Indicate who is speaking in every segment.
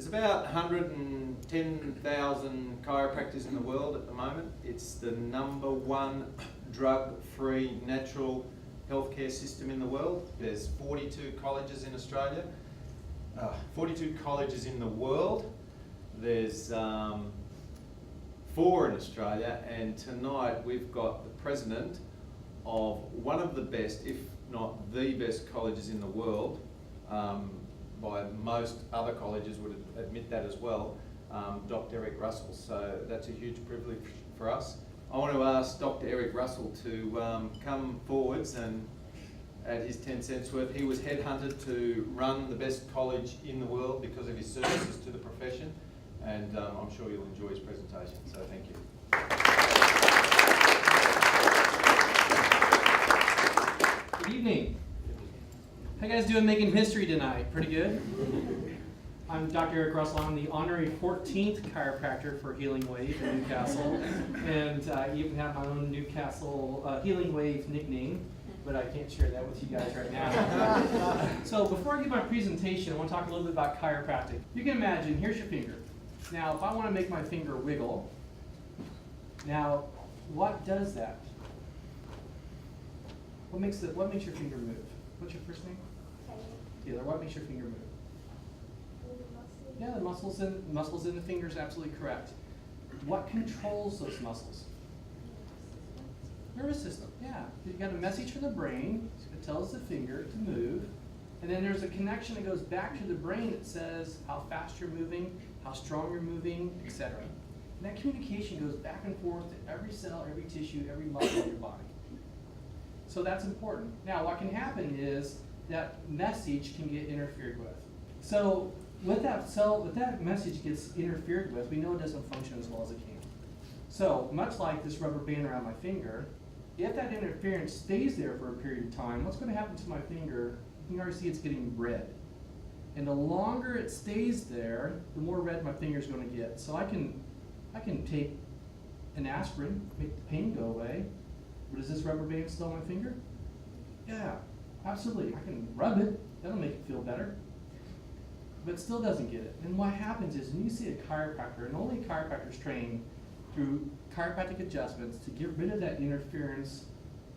Speaker 1: There's about 110,000 chiropractors in the world at the moment. It's the #1 drug-free natural healthcare system in the world. There's 42 colleges in Australia, 42 colleges in the world. There's 4 in Australia, and tonight we've got the president of one of the best, if not the best colleges in the world, by most other colleges would admit that as well, Dr. Eric Russell. So that's a huge privilege for us. I want to ask Dr. Eric Russell to come forwards and add his 10 cents worth. He was headhunted to run the best college in the world because of his services to the profession, and I'm sure you'll enjoy his presentation, so thank you.
Speaker 2: Good evening. How you guys doing making history tonight? Pretty good? I'm Dr. Eric Russell. I'm the honorary 14th chiropractor for Healing Wave in Newcastle, and I even have my own Newcastle Healing Wave nickname, but I can't share that with you guys right now. So before I give my presentation, I want to talk a little bit about chiropractic. You can imagine, here's your finger. Now, if I want to make my finger wiggle, now what does that? What makes your finger move? What's your first name? Taylor. What makes your finger move? Yeah, the muscles in the finger is absolutely correct. What controls those muscles? Nervous system. Yeah, you got a message from the brain that tells the finger to move, and then there's a connection that goes back to the brain that says how fast you're moving, how strong you're moving, etc. And that communication goes back and forth to every cell, every tissue, every muscle in your body. So that's important. Now, what can happen is that message can get interfered with. So when that message gets interfered with, we know it doesn't function as well as it can. So much like this rubber band around my finger, if that interference stays there for a period of time, what's going to happen to my finger? You can already see it's getting red. And the longer it stays there, the more red my finger is going to get. So I can take an aspirin, make the pain go away. But is this rubber band still on my finger? Yeah, absolutely. I can rub it. That'll make it feel better. But it still doesn't get it. And what happens is when you see a chiropractor, and only chiropractors train through chiropractic adjustments to get rid of that interference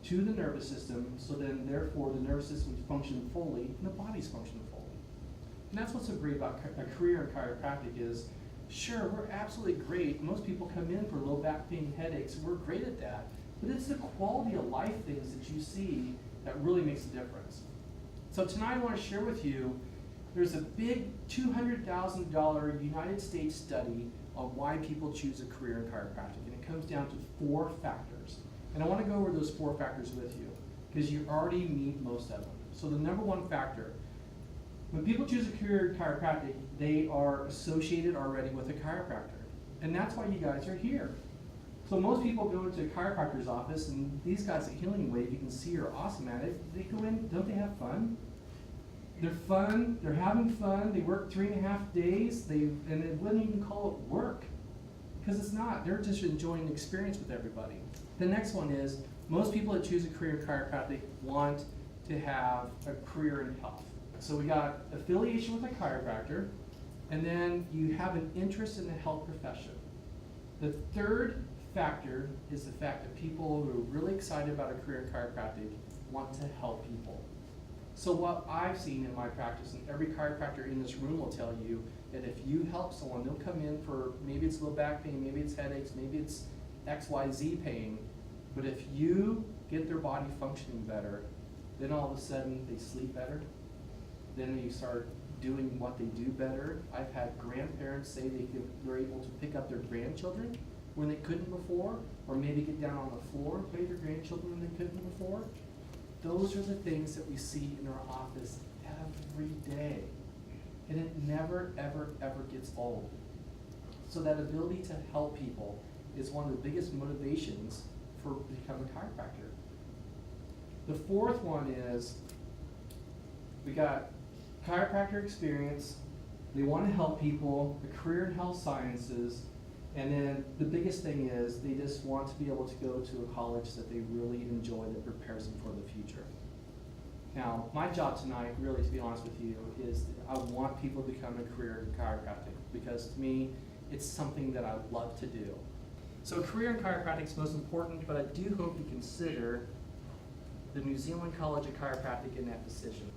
Speaker 2: to the nervous system, so then therefore the nervous system functions fully and the body's functioning fully. And that's what's so great about a career in chiropractic is, sure, we're absolutely great. Most people come in for low back pain, headaches, we're great at that. But it's the quality of life things that you see that really makes a difference. So tonight I want to share with you, there's a big $200,000 United States study on why people choose a career in chiropractic. And it comes down to 4 factors. And I want to go over those 4 factors with you because you already meet most of them. So the #1 factor, when people choose a career in chiropractic, they are associated already with a chiropractor. And that's why you guys are here. So most people go into a chiropractor's office, and these guys at Healing Wave, you can see, are awesome at it. They go in, don't they have fun? They're fun, they're having fun, they work 3.5 days, and they wouldn't even call it work. Because it's not, they're just enjoying the experience with everybody. The next one is, most people that choose a career in chiropractic want to have a career in health. So we got affiliation with a chiropractor, and then you have an interest in the health profession. The third factor is the fact that people who are really excited about a career in chiropractic want to help people. So what I've seen in my practice, and every chiropractor in this room will tell you, that if you help someone, they'll come in for, maybe it's low back pain, maybe it's headaches, maybe it's XYZ pain, but if you get their body functioning better, then all of a sudden they sleep better, then you start doing what they do better. I've had grandparents say they're able to pick up their grandchildren when they couldn't before, or maybe get down on the floor and play with their grandchildren when they couldn't before. Those are the things that we see in our office every day. And it never, ever, ever gets old. So that ability to help people is one of the biggest motivations for becoming a chiropractor. The 4th one is, we got chiropractor experience, they want to help people, a career in health sciences, and then the biggest thing is they just want to be able to go to a college that they really enjoy that prepares them for the future. Now, my job tonight, really, to be honest with you, is I want people to become a career in chiropractic because to me, it's something that I love to do. So a career in chiropractic is most important, but I do hope you consider the New Zealand College of Chiropractic in that decision.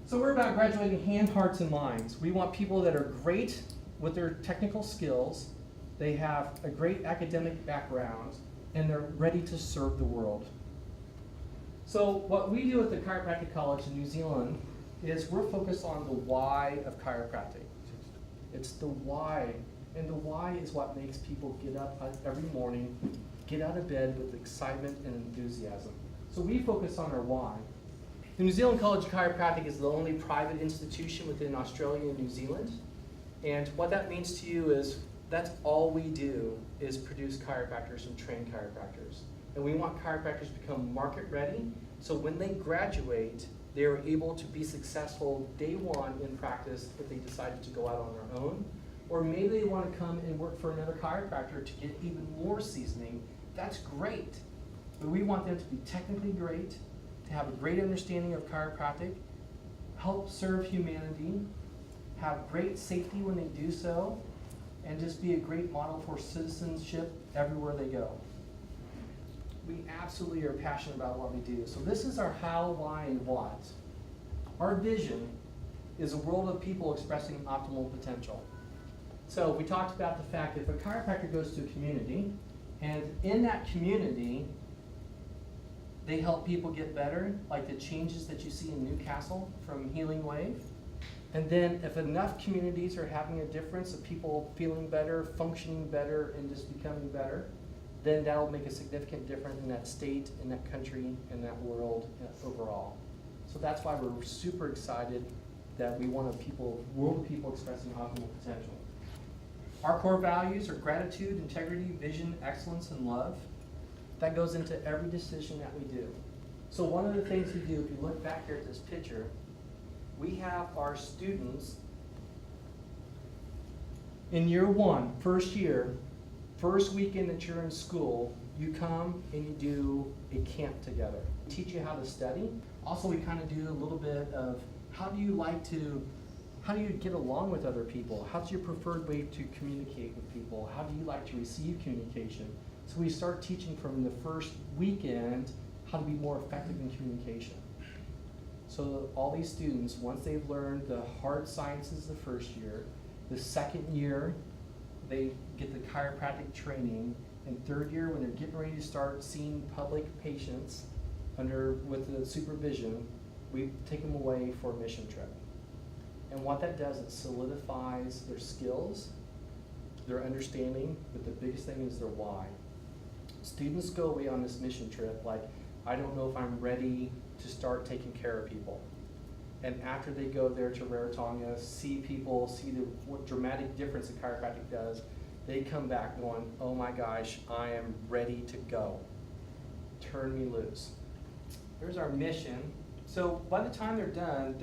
Speaker 2: So we're about graduating hand, hearts, and minds. We want people that are great with their technical skills, they have a great academic background, and they're ready to serve the world. So what we do at the Chiropractic College in New Zealand is we're focused on the why of chiropractic. It's the why, and the why is what makes people get up every morning, get out of bed with excitement and enthusiasm. So we focus on our why. The New Zealand College of Chiropractic is the only private institution within Australia and New Zealand. And what that means to you is that's all we do is produce chiropractors and train chiropractors. And we want chiropractors to become market ready, so when they graduate, they are able to be successful day one in practice if they decided to go out on their own. Or maybe they want to come and work for another chiropractor to get even more seasoning. That's great. But we want them to be technically great, to have a great understanding of chiropractic, help serve humanity, have great safety when they do so, and just be a great model for citizenship everywhere they go. We absolutely are passionate about what we do. So this is our how, why, and what. Our vision is a world of people expressing optimal potential. So we talked about the fact that if a chiropractor goes to a community, and in that community, they help people get better, like the changes that you see in Newcastle from Healing Wave. And then if enough communities are having a difference of people feeling better, functioning better, and just becoming better, then that'll make a significant difference in that state, in that country, in that world overall. So that's why we're super excited that we want a world of people expressing optimal potential. Our core values are gratitude, integrity, vision, excellence, and love. That goes into every decision that we do. So one of the things we do, if you look back here at this picture, we have our students in year one, first year, first weekend that you're in school, you come and you do a camp together. We teach you how to study. Also, we kind of do a little bit of how do you get along with other people? How's your preferred way to communicate with people? How do you like to receive communication? So we start teaching from the first weekend how to be more effective in communication. So all these students, once they've learned the hard sciences the first year, the second year, they get the chiropractic training, and third year, when they're getting ready to start seeing public patients with the supervision, we take them away for a mission trip. And what that does, it solidifies their skills, their understanding, but the biggest thing is their why. Students go away on this mission trip like, I don't know if I'm ready to start taking care of people. And after they go there to Rarotonga, see people, see what dramatic difference a chiropractic does, they come back going, oh my gosh, I am ready to go. Turn me loose. Here's our mission. So by the time they're done,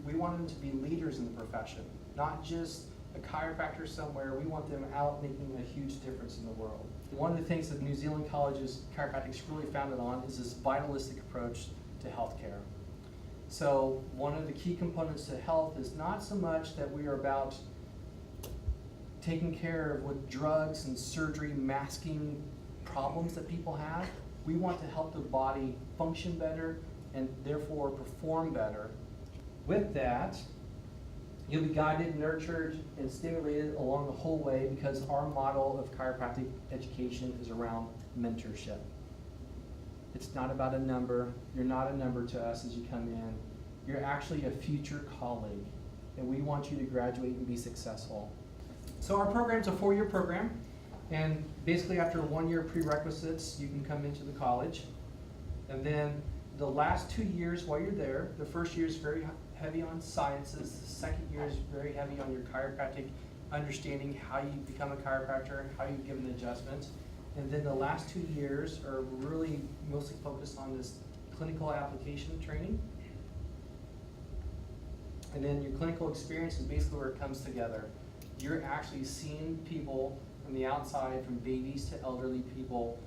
Speaker 2: we want them to be leaders in the profession, not just a chiropractor somewhere. We want them out making a huge difference in the world. One of the things that New Zealand College's chiropractic is really founded on is this vitalistic approach to healthcare. So one of the key components to health is not so much that we are about taking care of with drugs and surgery masking problems that people have. We want to help the body function better and therefore perform better. With that, you'll be guided, nurtured, and stimulated along the whole way because our model of chiropractic education is around mentorship. It's not about a number. You're not a number to us as you come in. You're actually a future colleague, and we want you to graduate and be successful. So our program's a 4-year program, and basically after 1 year prerequisites, you can come into the college. And then the last 2 years while you're there, the first year is very heavy on sciences, the second year is very heavy on your chiropractic understanding, how you become a chiropractor, how you give an adjustment. And then the last 2 years are really mostly focused on this clinical application training. And then your clinical experience is basically where it comes together. You're actually seeing people from the outside, from babies to elderly people,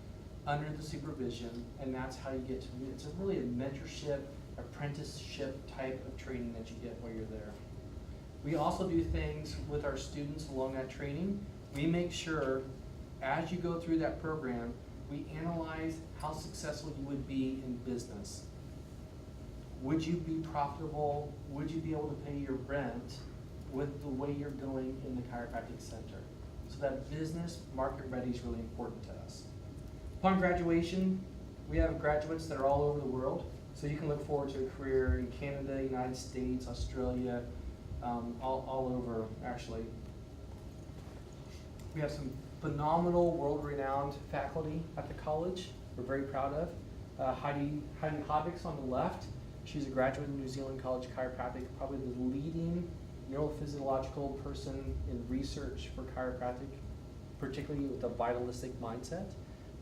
Speaker 2: under the supervision, and that's how you get to, it's really a mentorship, apprenticeship type of training that you get while you're there. We also do things with our students along that training. We make sure, as you go through that program, we analyze how successful you would be in business. Would you be profitable? Would you be able to pay your rent with the way you're going in the chiropractic center? So that business market ready is really important to us. Upon graduation, we have graduates that are all over the world. So you can look forward to a career in Canada, United States, Australia, all over, actually. We have some phenomenal, world-renowned faculty at the college we're very proud of. Heidi Hodvick's on the left. She's a graduate of New Zealand College of Chiropractic, probably the leading neurophysiological person in research for chiropractic, particularly with a vitalistic mindset.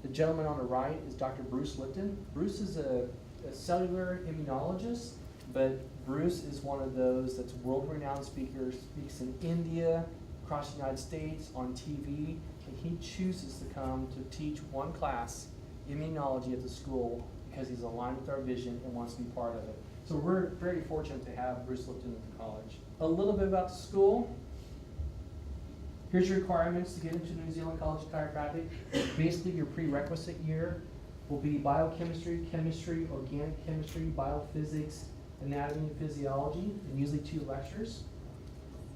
Speaker 2: The gentleman on the right is Dr. Bruce Lipton. Bruce is a cellular immunologist, but Bruce is one of those that's world-renowned speaker, speaks in India, across the United States, on TV, and he chooses to come to teach one class, immunology, at the school because he's aligned with our vision and wants to be part of it. So we're very fortunate to have Bruce Lipton at the college. A little bit about the school. Here's your requirements to get into New Zealand College of Chiropractic. Basically, your prerequisite year will be biochemistry, chemistry, organic chemistry, biophysics, anatomy and physiology, and usually 2 lectures.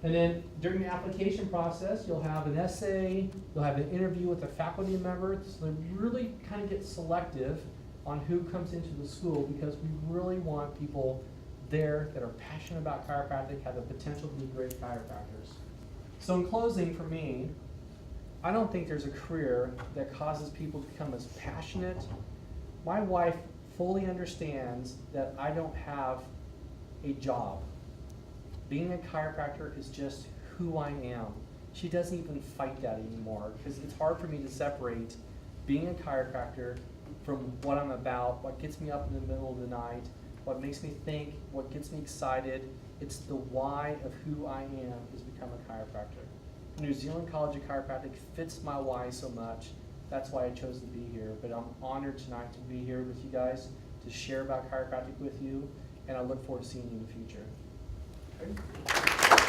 Speaker 2: And then during the application process, you'll have an essay, you'll have an interview with a faculty member. So they really kind of get selective on who comes into the school because we really want people there that are passionate about chiropractic, have the potential to be great chiropractors. So in closing, for me, I don't think there's a career that causes people to become as passionate. My wife fully understands that I don't have a job. Being a chiropractor is just who I am. She doesn't even fight that anymore because it's hard for me to separate being a chiropractor from what I'm about, what gets me up in the middle of the night, what makes me think, what gets me excited. It's the why of who I am is become a chiropractor. New Zealand College of Chiropractic fits my why so much. That's why I chose to be here. But I'm honored tonight to be here with you guys, to share about chiropractic with you, and I look forward to seeing you in the future. Okay.